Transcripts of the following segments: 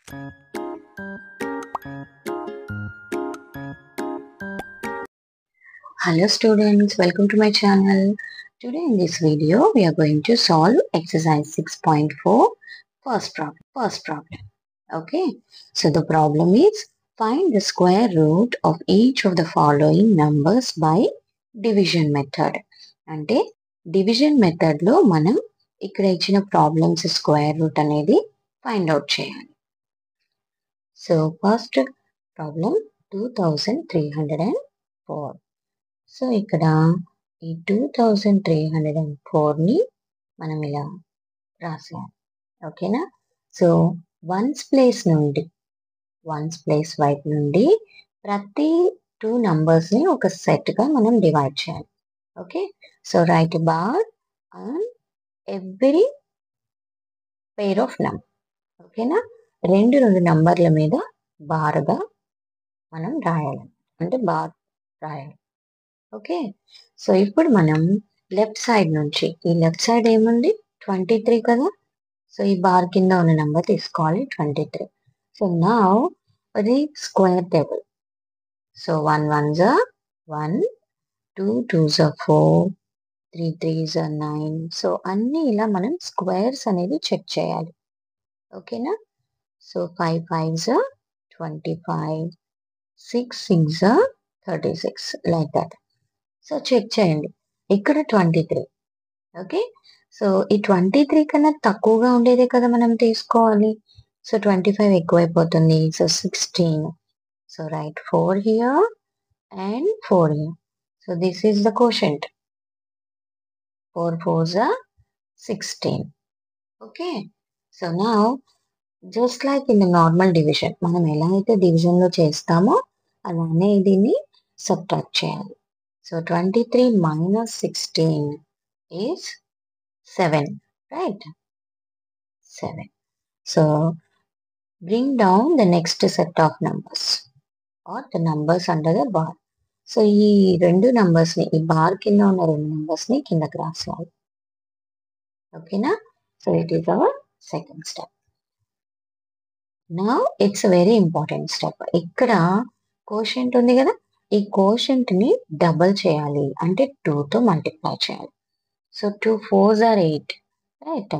Hello students, welcome to my channel. Today in this video we are going to solve exercise 6.4 first problem. Okay, so the problem is find the square root of each of the following numbers by division method. అంటే division method లో మనం ఇక్కడ ఇచ్చిన problems square root అనేది find out చేయాలి. So first problem 2304. So ఇక్కడ ఈ 2304ని మనం ఇలా రాసాము. ఓకేనా? సో వన్స్ ప్లేస్ వైపు నుండి ప్రతి 2 నంబర్స్ని ఒక సెట్గా మనం డివైడ్ చేయాలి. Okay, so right bar on every pair of number. ఓకేనా? రెండు నంబర్ల మీద బార్గా మనం రాయాలి, అంటే బార్ రాయాలి. ఓకే, సో ఇప్పుడు మనం లెఫ్ట్ సైడ్ నుంచి, ఈ లెఫ్ట్ సైడ్ ఏముంది 23 కదా, సో ఈ బార్ కింద ఉన్న నెంబర్ తీసుకోవాలి 23. సో నౌ అది square table. So 1 1s are 1, 2 2s are 4, 3 3s are 9. So అన్ని ఇలా మనం స్క్వేర్స్ అనేది చెక్ చేయాలి. ఓకేనా? So 5 5s are 25, 6 6s are 36, like that. So check చేయండి, ఇక్కడ 23. ఓకే, సో ఈ 23 కన్నా తక్కువగా ఉండేదే కదా మనం తీసుకోవాలి. సో 25 ఎక్కువైపోతుంది, so 16. So right 4 here and 4 here. So this is the quotient. 4 4s are 16. Okay, so now just like in the normal division, మనం ఎలా అయితే డివిజన్లో చేస్తామో అలానే దీన్ని సబ్ట్రాక్ట్ చేయాలి. So 23 minus 16 is 7, right? 7. So bring down the next set of numbers or the numbers under the bar. So ఈ రెండు numbers ని, ఈ బార్ కింద ఉన్న రెండు numbers ని కిందకి రాసేయాలి. ఓకేనా? So it is our second step. Now it's a very important step. ఇక్కడ కోషంట్ ఉంది కదా, ఈ కోషంట్ ని డబల్ చేయాలి, అంటే 2తో మల్టిప్లై చేయాలి. So 2 4s are 8, right?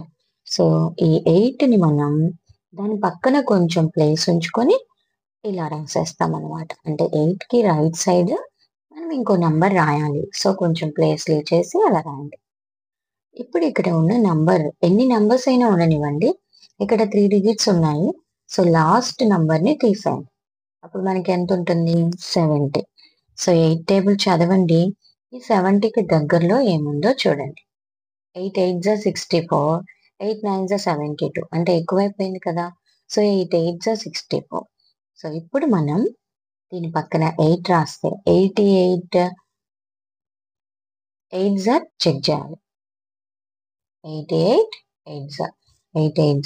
So ఈ 8ని మనం దాని పక్కన కొంచెం ప్లేస్ ఉంచుకొని ఇలా రాసేస్తాం అనమాట. అంటే 8కి రైట్ సైడ్ మనం ఇంకో నంబర్ రాయాలి. సో కొంచెం ప్లేస్ లీవ్ చేసి అలా రాయండి. ఇప్పుడు ఇక్కడ ఉన్న నంబర్, ఎన్ని నంబర్స్ అయినా ఉండనివ్వండి, ఇక్కడ 3 digits ఉన్నాయి. సో లాస్ట్ నంబర్ని తీసేయండి. అప్పుడు మనకి ఎంత ఉంటుంది? 70. సో 8 టేబుల్ చదవండి, ఈ 70కి దగ్గరలో ఏముందో చూడండి. 8 8s are 64, 8 9s are 72, అంటే ఎక్కువైపోయింది కదా. So 8 8s are 64. సో ఇప్పుడు మనం దీని పక్కన 8 రాస్తే 88 8s are చెక్ చేయాలి. 88 8s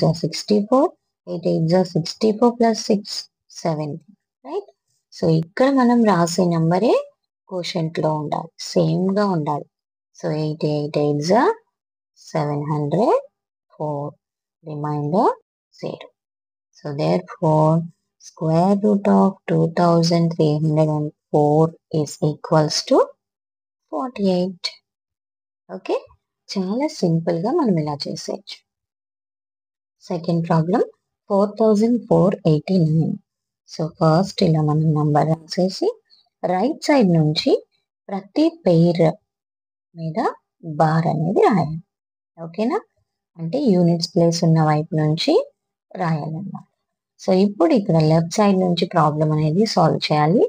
are 64, 8 8s are 64 plus 6 70, right? So ఇక్కడ మనం రాసే నెంబరే కోషంట్ లో ఉండాలి, సేమ్ గా ఉండాలి. So 88 8s are 704, remainder 0. So therefore square root of 2304 is equals to 48. Okay, చాలా సింపుల్ గా మనం ఇలా చేసేయచ్చు. Second problem 4489. సో ఫస్ట్ ఇలా మనం నంబర్ రాసేసి రైట్ సైడ్ నుంచి ప్రతి పెయిర్ మీద బార్ అనేది రాయాలి. ఓకేనా? అంటే యూనిట్స్ ప్లేస్ ఉన్న వైపు నుంచి రాయాలన్నమాట. సో ఇప్పుడు ఇక్కడ లెఫ్ట్ సైడ్ నుంచి ప్రాబ్లం అనేది సాల్వ్ చేయాలి.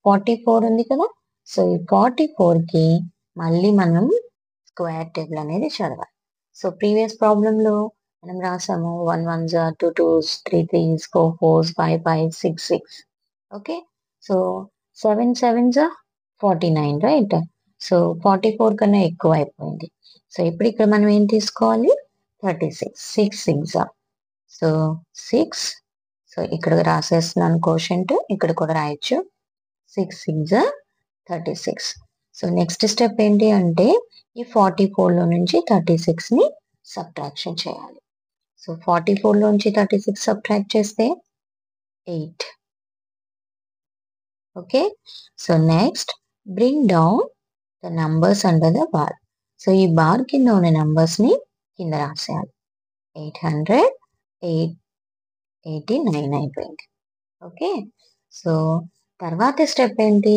44 ఉంది కదా, సో ఈ 44కి మళ్ళీ మనం స్క్వేర్ టేబుల్ అనేది చదవాలి. సో ప్రీవియస్ ప్రాబ్లంలో మనం రాసాము 1 1s are 2 2s, 3 3s, 4 4s, 5 5, 6 6. Okay, so 7 7s are 49, right? So 44 కన్నా ఎక్కువ అయిపోయింది. సో ఇప్పుడు ఇక్కడ మనం ఏం తీసుకోవాలి? 36. 6 6s are, సో 6. సో ఇక్కడ రాసేస్తున్నాను కోషంట్, ఇక్కడ కూడా రాయొచ్చు. 6 6s are 36. So next step ఏంటి అంటే ఈ 44లో నుంచి 36ని సబ్ట్రాక్షన్ చేయాలి. సో 44 లోంచి 36 సబ్ట్రాక్ట్ చేస్తే 8. Okay, so next bring down the numbers under the bar. So ఈ బార్ కింద ఉన్న numbers ని కింద రాసేయాలి. 800, 889 అయిపోయింది. ఓకే, సో తర్వాత స్టెప్ ఏంటి?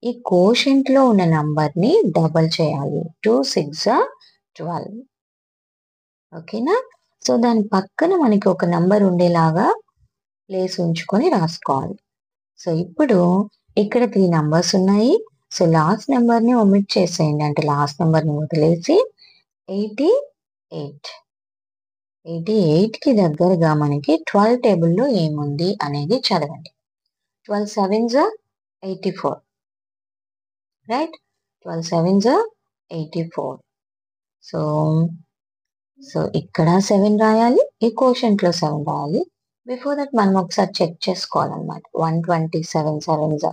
ఈ కోషెంట్ లో ఉన్న నంబర్ ని డబల్ చేయాలి. 2 6 12. ఓకేనా? సో దాని పక్కన మనకి ఒక నంబర్ ఉండేలాగా ప్లేస్ ఉంచుకొని రాసుకోవాలి. సో ఇప్పుడు ఇక్కడ 3 నంబర్స్ ఉన్నాయి. సో లాస్ట్ నెంబర్ ని ఒమిట్ చేసేయండి, అంటే లాస్ట్ నెంబర్ ని వదిలేసి 88. 88 కి దగ్గరగా మనకి 12 టేబుల్లో ఏముంది అనేది చదవండి. 12 7s 84, రైట్? 12 7s 84. సో ఇక్కడ 7 రాయాలి, ఈ కోషెంట్ లో 7 రాయాలి. బిఫోర్ దట్ మనం ఒకసారి చెక్ చేసుకోవాలన్నమాట. 127 7s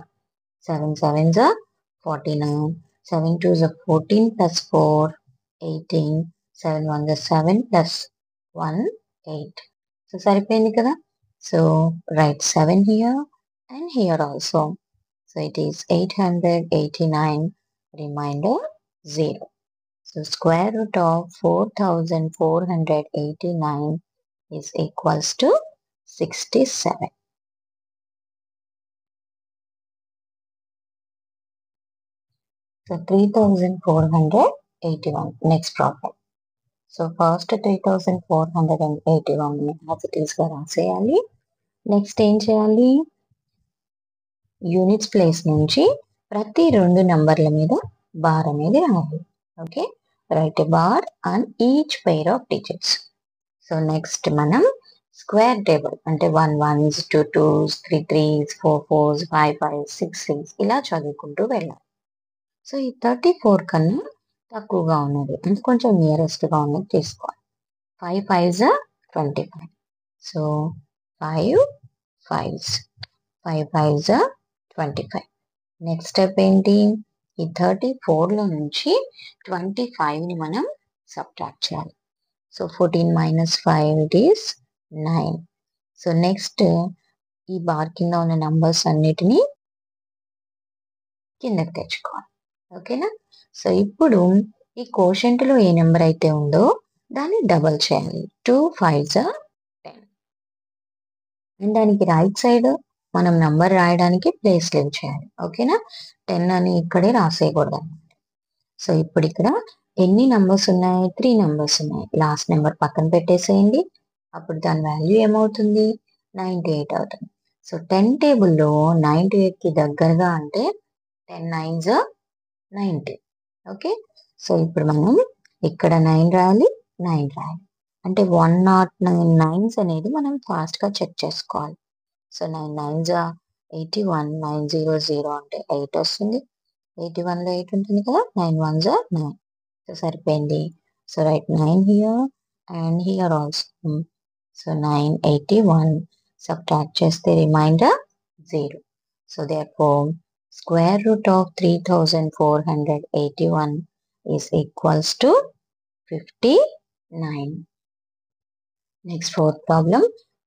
7 7s 49, 7 2s 14 plus 4 18, 7 1s 7 plus 1 8. So సరిపోయింది కదా? So right 7 here and here also. So it is 889, remainder 0. So square root of 4489 is equals to 67. So 3481. Next problem. So first 3481 as it is గా రాసేయాలి. Next ఏం చేయాలి? Units place నుంచి ప్రతి 2 నంబర్ల మీద bar అనేది రాయాలి. Okay, right a bar on each pair of digits. So next మనం స్క్వేర్ టేబుల్ అంటే 1 1s 2 2s 3 3s 4 4s 5 5s 6 6 ఇలా చదువుకుంటూ వెళ్ళాలి. సో ఈ 34 కన్నా తక్కువగా ఉన్నది అంటే కొంచెం నియరెస్ట్ గా ఉన్నది తీసుకోవాలి. 5 5s 25. So 5 5s 5 5s 25. Next step ఏంటి? ఈ 34 లో నుంచి 25 ని మనం సబ్ట్రాక్ట్ చేయాలి. So 14 minus 5 it is 9. So next ఈ బార్ కింద ఉన్న నంబర్స్ అన్నిటినీ కిందకి తెచ్చుకోవాలి. ఓకేనా? సో ఇప్పుడు ఈ కోషెంట్ లో ఏ నెంబర్ అయితే ఉందో దాన్ని డబల్ చేయాలి. 2 5s 10. అండ్ దానికి రైట్ సైడ్ మనం నంబర్ రాయడానికి ప్లేస్ లీవ్ చేయాలి. ఓకేనా? 10 అని ఇక్కడే రాసేయకూడదు అనమాట. సో ఇప్పుడు ఇక్కడ ఎన్ని నంబర్స్ ఉన్నాయి? 3 నంబర్స్ ఉన్నాయి. లాస్ట్ నెంబర్ పక్కన పెట్టేసేయండి. అప్పుడు దాని వాల్యూ ఏమవుతుంది? 98 అవుతుంది. సో 10 టేబుల్లో 98 కి దగ్గరగా అంటే 10 9s 90. ఓకే, సో ఇప్పుడు మనం ఇక్కడ 9 రాయాలి, 9 రాయాలి. అంటే 109 9s అనేది మనం ఫాస్ట్ గా చెక్ చేసుకోవాలి. సో 9 9s 81, 900 అంటే 8 వస్తుంది. 81 లో 8 ఉంటుంది కదా, 9 1s 9. సో సరిపోయింది. So right 9 here and here also. So 981 subtract చేస్తే remainder 0. So therefore square root of 3481 is equals to 59. Next fourth problem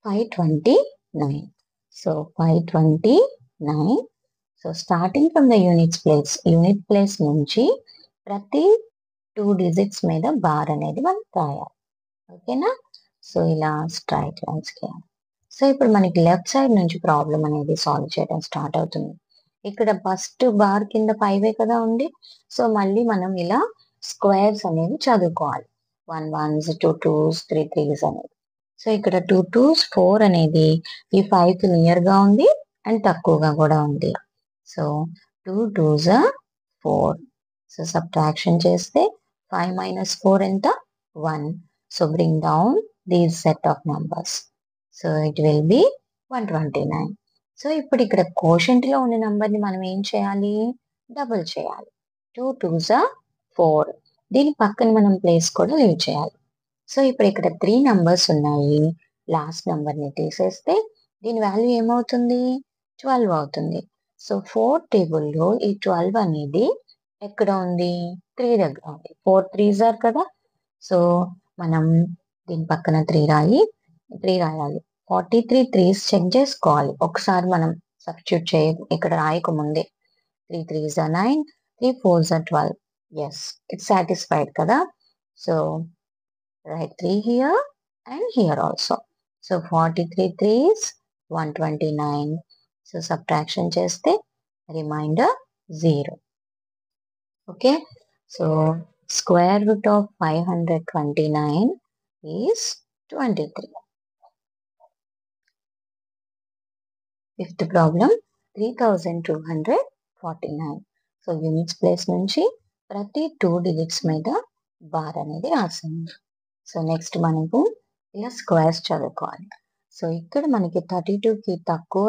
529. So 529. So starting from the unit place నుంచి ప్రతి 2 digits మీద బార్ అనేది మనం రాయాలి. ఓకేనా? So ఇలా స్ట్రైట్ లైన్స్ చేయాలి. సో ఇప్పుడు మనకి లెఫ్ట్ సైడ్ నుంచి ప్రాబ్లం అనేది సాల్వ్ చేయడం స్టార్ట్ అవుతుంది. ఇక్కడ ఫస్ట్ బార్ కింద 5 కదా ఉంది. సో మళ్ళీ మనం ఇలా స్క్వేర్స్ అనేవి చదువుకోవాలి. 1 1s 2 2s 3 3s అనేది. సో ఇక్కడ 2 2s 4 అనేది ఈ 5 కి నియర్ గా ఉంది అండ్ తక్కువగా కూడా ఉంది. So 2 2s 4. సో సబ్ట్రాక్షన్ చేస్తే 5 minus 4 ఎంత? 1. So bring down these set of numbers. So it will be 129. So ఇప్పుడు ఇక్కడ కోషెంట్ లో ఉన్న నంబర్ ని మనం ఏం చేయాలి? డబుల్ చేయాలి. 2 2s 4. దీని పక్కన మనం ప్లేస్ కూడా లీవ్ చేయాలి. సో ఇప్పుడు ఇక్కడ 3 నంబర్స్ ఉన్నాయి. లాస్ట్ నంబర్ ని తీసేస్తే దీని వాల్యూ ఏమవుతుంది? 12 అవుతుంది. సో 4 టేబుల్లో ఈ 12 అనేది ఎక్కడ ఉంది? 3 దగ్గర ఉంది. 4 3s కదా. సో మనం దీని పక్కన 3 రాయాలి. 43 3s చెక్ చేసుకోవాలి ఒకసారి మనం సబ్స్టిట్యూట్ ఇక్కడ రాయకముందే 3 3s are 9, 3 4s are 12. Yes, it's satisfied kada. So write 3 here and here also. So 43 3s 129. So subtraction cheste remainder 0. Okay, so square root of 529 is 23. Fifth problem 3249. So units place నుంచి ప్రతి 2 digits మీద bar అనేది రాసింది. So next మనకు ఇలా squares చదువుకోవాలి. So ఇక్కడ మనకి 32కి తక్కువ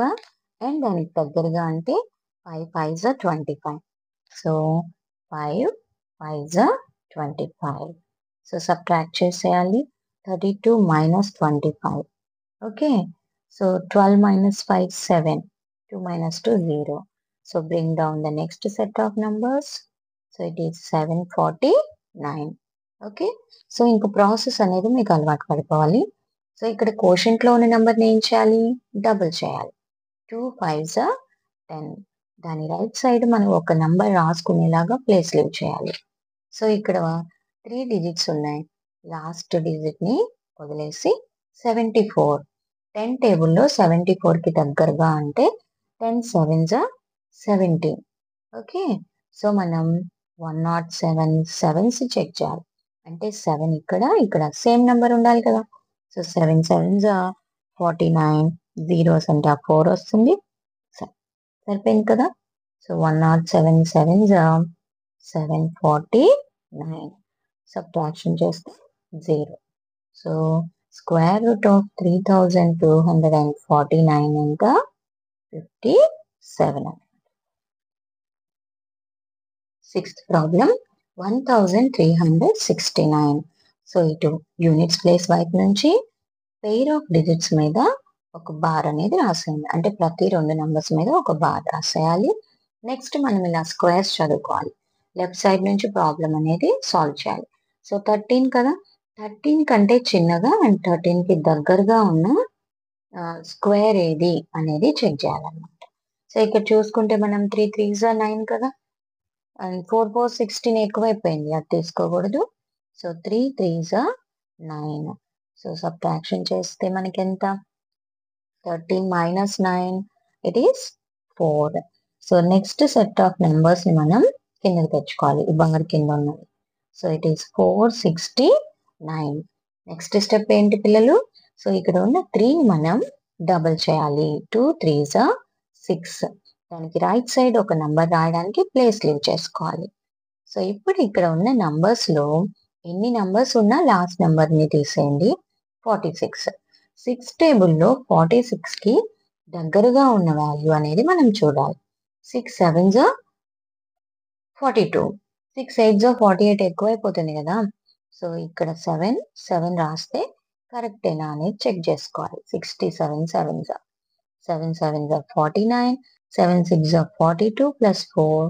అండ్ దానికి దగ్గరగా అంటే 5 5s are 25. So 5 5s are 25. So subtract చేసేయాలి. 32 minus 25. Okay, so 12 minus 5 7. 2 minus 2 0. So bring down the next set of numbers. So it is 749. Okay, so ఇంకో ప్రాసెస్ అనేది మీకు అలవాటు పడిపోవాలి. సో ఇక్కడ కోషెంట్ లో ఉన్న నెంబర్ని ఏం చేయాలి, డబుల్ చేయాలి. 2 5s are 10. దాని రైట్ సైడ్ మనం ఒక నెంబర్ రాసుకునేలాగా ప్లేస్ లీవ్ చేయాలి. సో ఇక్కడ 3 డిజిట్స్ ఉన్నాయి. లాస్ట్ డిజిట్ ని వదిలేసి 74. 10 టేబుల్లో 74కి దగ్గరగా అంటే 10 7s are 17. ఓకే, సో మనం 107 7s చెక్ చేయాలి. అంటే 7 ఇక్కడ సేమ్ నెంబర్ ఉండాలి కదా. So 7 7s are 49. జీరోస్ అంటే ఆ 4 వస్తుంది. సరిపోయింది కదా. So 107 7s are 749. సబ్ట్రాక్షన్ చేస్తే 0. సో square root of 3249 ఇంకా 57. Sixth problem 1369. సో ఇటు యూనిట్స్ ప్లేస్ వైపు నుంచి పెయిర్ ఆఫ్ డిజిట్స్ మీద ఒక బార్ అనేది రాసేయాలి. అంటే ప్రతి 2 నెంబర్స్ మీద ఒక బార్ రాసేయాలి. నెక్స్ట్ మనం ఇలా స్క్వేర్స్ చదువుకోవాలి. లెఫ్ట్ సైడ్ నుంచి ప్రాబ్లం అనేది సాల్వ్ చేయాలి. సో 13 కదా, 13 కంటే చిన్నగా అండ్ 13కి దగ్గరగా ఉన్న స్క్వేర్ ఏది అనేది చెక్ చేయాలన్నమాట. సో ఇక్కడ చూసుకుంటే మనం 3 3s are 9 కదా, అండ్ 4 4 16 ఎక్కువైపోయింది, అది తీసుకోకూడదు. So 3 3s are 9. So subtraction చేస్తే మనకి ఎంత, 13 minus 9 it is 4. So next set of numbers ని మనం కిందకి తెచ్చుకోవాలి, ఈ బంగారు కింద ఉన్నది. So it is 469. Next step ఏంటి పిల్లలు, సో ఇక్కడ ఉన్న 3 మనం డబుల్ చేయాలి. 2 3s are 6. దానికి రైట్ సైడ్ ఒక నంబర్ రాయడానికి ప్లేస్ లీవ్ చేసుకోవాలి. సో ఇప్పుడు ఇక్కడ ఉన్న నంబర్స్ లో ఎన్ని నంబర్స్ ఉన్నా లాస్ట్ నెంబర్ ని తీసేయండి. 46. 6 టేబుల్లో 46కి దగ్గరగా ఉన్న వాల్యూ అనేది మనం చూడాలి. 6 7s are 42. 6 8s are 48 ఎక్కువైపోతుంది కదా. సో ఇక్కడ 7 7 రాస్తే కరెక్టేనా అనేది చెక్ చేసుకోవాలి. 67 7s are 7 7s are 49. 7 6s are 42 plus 4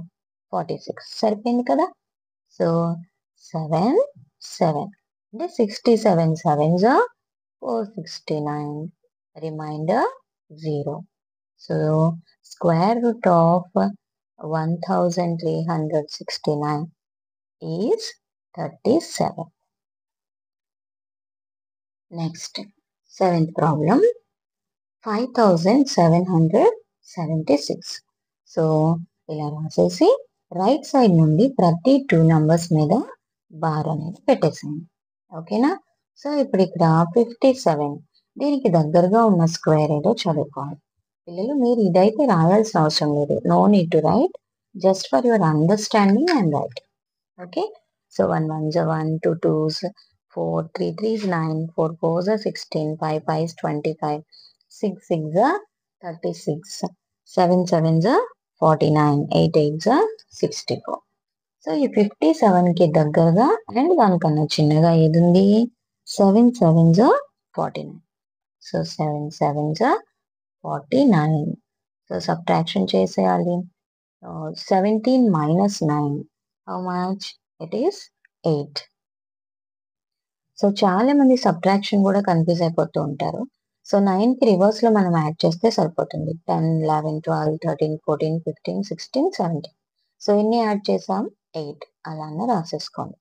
46. సరిపోయింది కదా. సో 7 7 అంటే 67 7s are 469. Remainder 0. So square root of 1369 is 37. Next, seventh problem 5776. So ఇలా రాసేసి రైట్ సైడ్ నుండి ప్రతి 2 నంబర్స్ మీద బార్ అనేది పెట్టేసింది. ఓకేనా. సో ఇప్పుడు ఇక్కడ 57, దీనికి దగ్గరగా ఉన్న స్క్వేర్ ఏదో చదువుకోవాలి. పిల్లలు మీరు ఇదైతే రాయాల్సిన అవసరం లేదు, no need to write, just for your understanding and right. Okay, so 1 1s are 1, 2 2s 4, 3 3s 9, 4 4s are 16, 5 5s 25, 6 6s are 36, 7 7s are 49, 8 8s are 64. So ఈ 57కి దగ్గరగా అండ్ దానికన్నా చిన్నగా ఏది ఉంది, 7 7s are 49. So 7 7s are 49. So subtraction చేసేయాలి. 17 minus 9, how much? It is 8. So చాలా మంది subtraction కూడా కన్ఫ్యూజ్ అయిపోతూ ఉంటారు. సో 9కి రివర్స్లో మనం యాడ్ చేస్తే సరిపోతుంది. 10, 11, 12, 13, 14, 15, 16, 17. సో ఎన్ని యాడ్ చేసాం? 8. అలానే రాసేసుకోండి.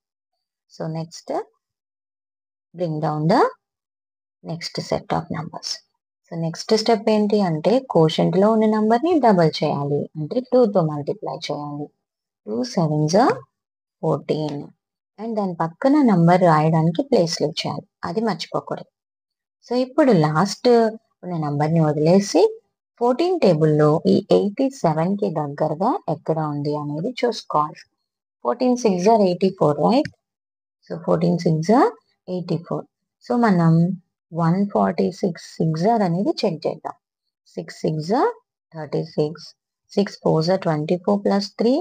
So next bring down the next set of numbers. So next step ఏంటి అంటే కోషెంట్లో ఉన్న నెంబర్ని డబల్ చేయాలి, అంటే 2తో మల్టిప్లై చేయాలి. 2 7s are 14. అండ్ దాని పక్కన నంబర్ రాయడానికి ప్లేస్ లీవ్ చేయాలి, అది మర్చిపోకూడదు. సో ఇప్పుడు లాస్ట్ ఉన్న నంబర్ని వదిలేసి 14 టేబుల్లో ఈ 87కి దగ్గరగా ఎక్కడ ఉంది అనేది చూసుకోవాలి. 14 6s are 84, right? So 14 6s are 84. So మనం 146 6s are అనేది చెక్ చేద్దాం. 6 6s are 36, 6 4s are 24 plus 3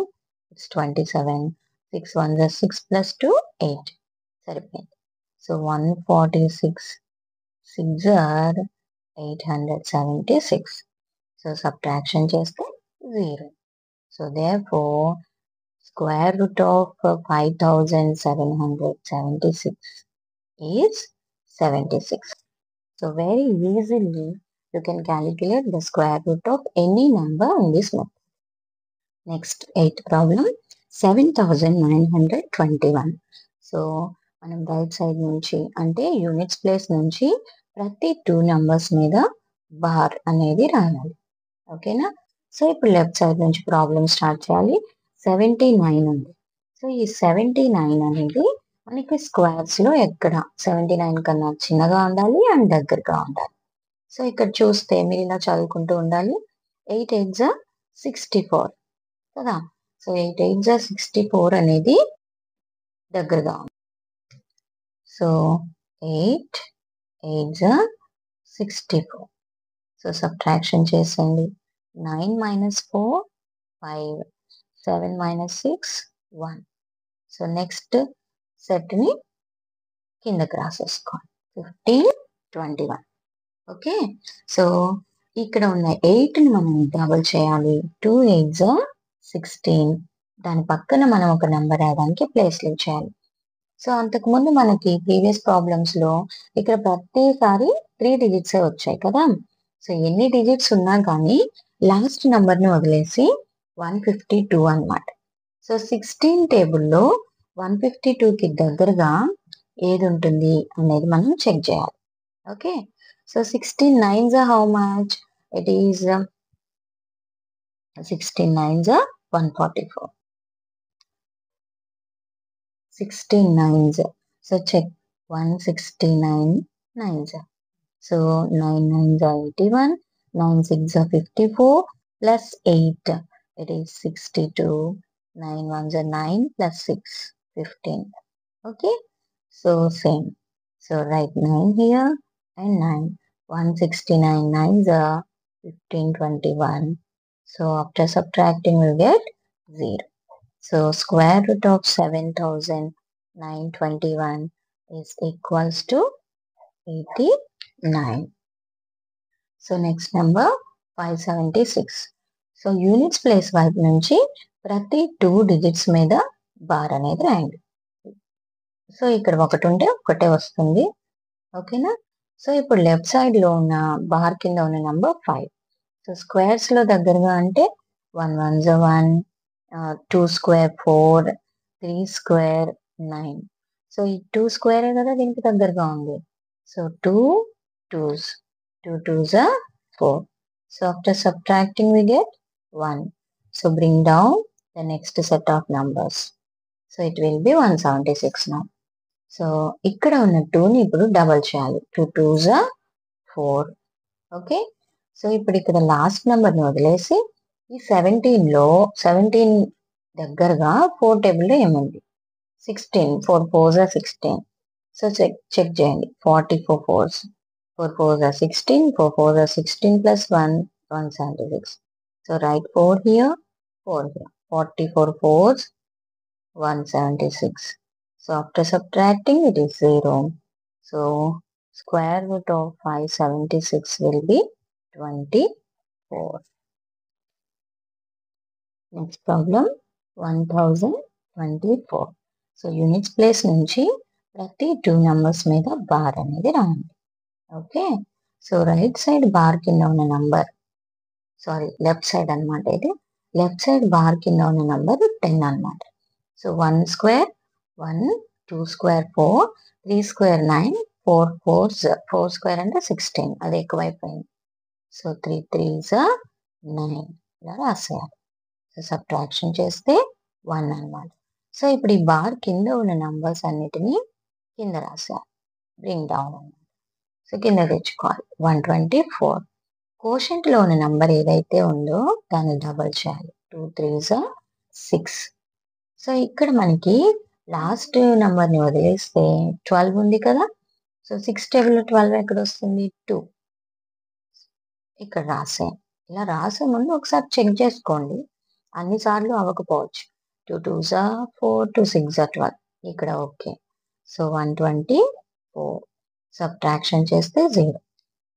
it's 27, 6 1s are 6 plus 2 8. సరిపోయింది. So 146 6s are 876. So subtraction చేస్తే 0. So therefore square root of 5776 is 76. So very easily you can calculate the square root of any number in this method. Next 8th problem, 7921. So మనం right side నుంచి అంటే units place నుంచి ప్రతి 2 numbers మీద bar అనేది రాయాలి. ఓకేనా? So ఇప్పుడు లెఫ్ట్ సైడ్ నుంచి ప్రాబ్లమ్ స్టార్ట్ చేయాలి. 79 ఉంది. సో ఈ 79 అనేది మనకి స్క్వేర్స్లో ఎక్కడ 79 కన్నా చిన్నగా ఉండాలి అండ్ దగ్గరగా ఉండాలి. సో ఇక్కడ చూస్తే మీరు ఇలా చదువుకుంటూ ఉండాలి. 8 8s are 64 కదా. సో 8 8s are 64 అనేది దగ్గరగా ఉంది. So 8 8s are 64. So subtraction చేసేయండి. 9 minus 4 5, 7 minus 6 1. సో నెక్స్ట్ సెట్ని కిందకి రాసేసుకోండి. 15 21. ఓకే. సో ఇక్కడ ఉన్న 8ని మనం డబుల్ చేయాలి. 2 8s are 16. దాని పక్కన మనం ఒక నెంబర్ రాయడానికి ప్లేస్ లీవ్ చేయాలి. సో అంతకుముందు మనకి ప్రీవియస్ ప్రాబ్లమ్స్లో ఇక్కడ ప్రతిసారి 3 డిజిట్సే వచ్చాయి కదా. సో ఎన్ని డిజిట్స్ ఉన్నా కానీ లాస్ట్ నెంబర్ని వదిలేసి 152 అన్నమాట. సో 16 టేబుల్లో 152కి దగ్గరగా ఏది ఉంటుంది అనేది మనం చెక్ చేయాలి. Okay. So 16 9s are how much? It is 16 9s are 144. 16 9s. So check 169 9s. So 9 9s are 81, 9 6s are 54 plus 8. It is 62. 9 1s are 9 plus 6 15. Okay. So same. So write 9 here and 9. 169 9s are 15 21. So after subtracting we get 0. So square root of 7921 is equals to 89. So next number 576. So units place వైపు నుంచి ప్రతి 2 digits మీద bar అనేది రాయండి. So ఇక్కడ ఒకటి ఉంటే ఒకటే వస్తుంది. ఓకేనా? సో ఇప్పుడు లెఫ్ట్ సైడ్లో ఉన్న బార్ కింద ఉన్న నెంబర్ 5. సో స్క్వేర్స్లో దగ్గరగా అంటే 1 1s are 1, 2 square 4, 3 square 9. So ఈ 2 స్క్వేరే కదా దీనికి దగ్గరగా ఉంది. So 2 2s, 2 2s are 4. So after subtracting we get 1. So bring down the next set of numbers. So it will be 176 now. So ఇక్కడ ఉన్న 2ని ఇప్పుడు డబల్ చేయాలి. 2 2s are 4. ఓకే. సో ఇప్పుడు ఇక్కడ లాస్ట్ నెంబర్ని వదిలేసి ఈ 17 దగ్గరగా 4 టేబుల్లో ఏముంది? 16. 4 4s are 16. సో చెక్ చేయండి. 44 4s. 4 4s are 16. 4 4s are 16 plus 1 176. So write 4 here, 4 here. 44 4s 176. So after subtracting it is 0. So square root of 576 will be 24. Next problem 1024. So units place నుంచి ప్రతి 2 numbers మీద bar అనేది రాయండి. Okay. So right side bar కింద ఉన్న number, left side అనమాట ఇది. Left side bar కింద ఉన్న నంబర్ 10 అనమాట. So 1 square 1, 2 square 4, 3 square 9, 4 square అంటే 16, అది ఎక్కువైపోయింది. సో 3 3s 9 ఇలా రాసేయాలి. సో సబ్ట్రాక్షన్ చేస్తే 1 అనమాట. సో ఇప్పుడు ఈ బార్ కింద ఉన్న నంబర్స్ అన్నిటినీ కింద రాసేయాలి, బ్రింగ్ డౌన్ అనమాట. సో కింద తెచ్చుకోవాలి. 124 కోషెంట్ లో ఉన్న నంబర్ ఏదైతే ఉందో దాన్ని డబల్ చేయాలి. 2 3s 6. సో ఇక్కడ మనకి లాస్ట్ నంబర్ ని వదిలేస్తే 12 ఉంది కదా. సో 6 టేబుల్ 12 ఎక్కడ వస్తుంది? 2. ఇక్కడ రాసాను. ఇలా రాసే ముందు ఒకసారి చెక్ చేసుకోండి, అన్నిసార్లు అవ్వకపోవచ్చు. 2 2s 4, 2 6 12, ఇక్కడ ఓకే. సో 124 సబ్ట్రాక్షన్ చేస్తే 0.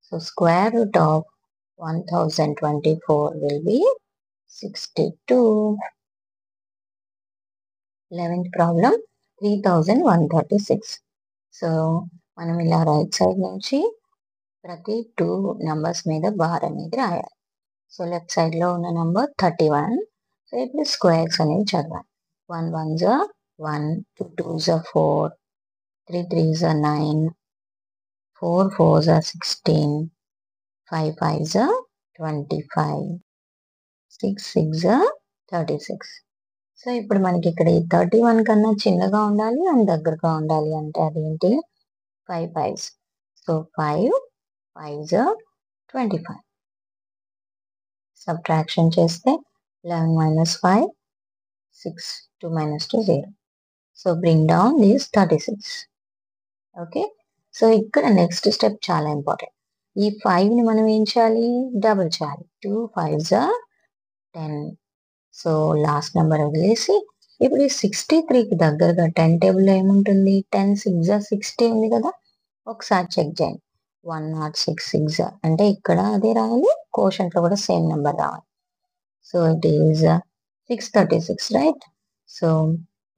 So square root of 1024 will be 62. 11th problem 3136. So మనం ఇలా రైట్ సైడ్ నుంచి ప్రతి 2 నంబర్స్ మీద బార్ అనేది రాయాలి. సో లెఫ్ట్ సైడ్ లో ఉన్న నంబర్ 31. సో ఇప్పుడు స్క్వేర్స్ అనేవి చదవాలి. 1 1s 1, 2 2s 4, 3 3s 9, 4 4s 16, 5 5s 25, 6 6 36. So ఇప్పుడు మనకి ఇక్కడ ఈ 31 కన్నా చిన్నగా ఉండాలి అండ్ దగ్గరగా ఉండాలి అంటే అదేంటి? 5 5s. So 5 5s 25. సబ్ట్రాక్షన్ చేస్తే 11 minus 5 6, 2 minus 2 0. So bring down this 36. Okay. So ఇక్కడ నెక్స్ట్ స్టెప్ చాలా ఇంపార్టెంట్. ఈ 5 ని మనం ఏం చేయాలి? డబుల్ చేయాలి. 2 5s 10. సో లాస్ట్ నెంబర్ వదిలేసి ఇప్పుడు ఈ 63కి దగ్గరగా 10 టేబుల్లో ఏముంటుంది? 10 6 60 ఉంది కదా. ఒకసారి చెక్ చేయండి. 1066 అంటే ఇక్కడ అదే రాయాలి, కోషెంట్ లో కూడా సేమ్ నెంబర్ రావాలి. So it is 636, right? So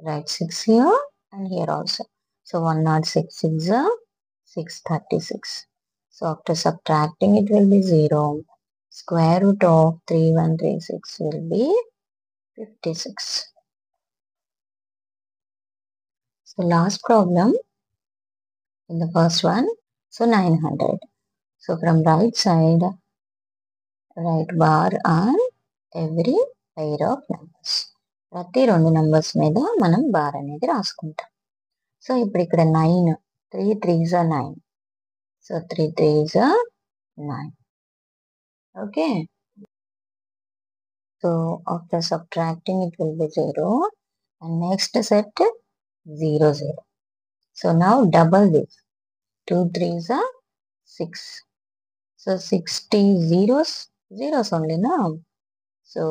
right 6 here and here also. So 1066 636. So after subtracting it will be 0. Square root of 3136 will be 56. So last problem in the first one, so 900. So from right side, right bar on every pair of numbers. ప్రతి 2 numbers మీద మనం bar అనేది రాసుకుంటాం. So ఇప్పుడు ఇక్కడ 9, 3 3s 9. So 3 3s 9. Okay. So after subtracting it will be 0 and next set 0 0. So now double this. 2 3s 6. So 60 zeros only now. So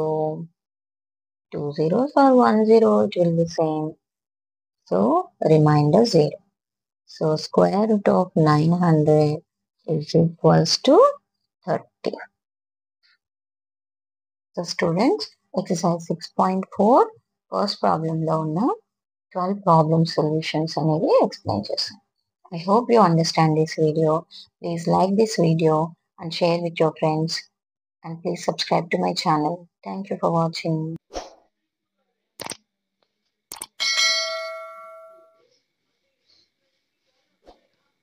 2 zeros or 1 0, it will be same. So remainder 0. So square root of 900 is equals to 30. So students, exercise 6.4 first problem లో ఉన్న 12 problem solutions అనేవి explain చేశాను. I hope you understand this video. Please like this video and share with your friends. And please subscribe to my channel. Thank you for watching.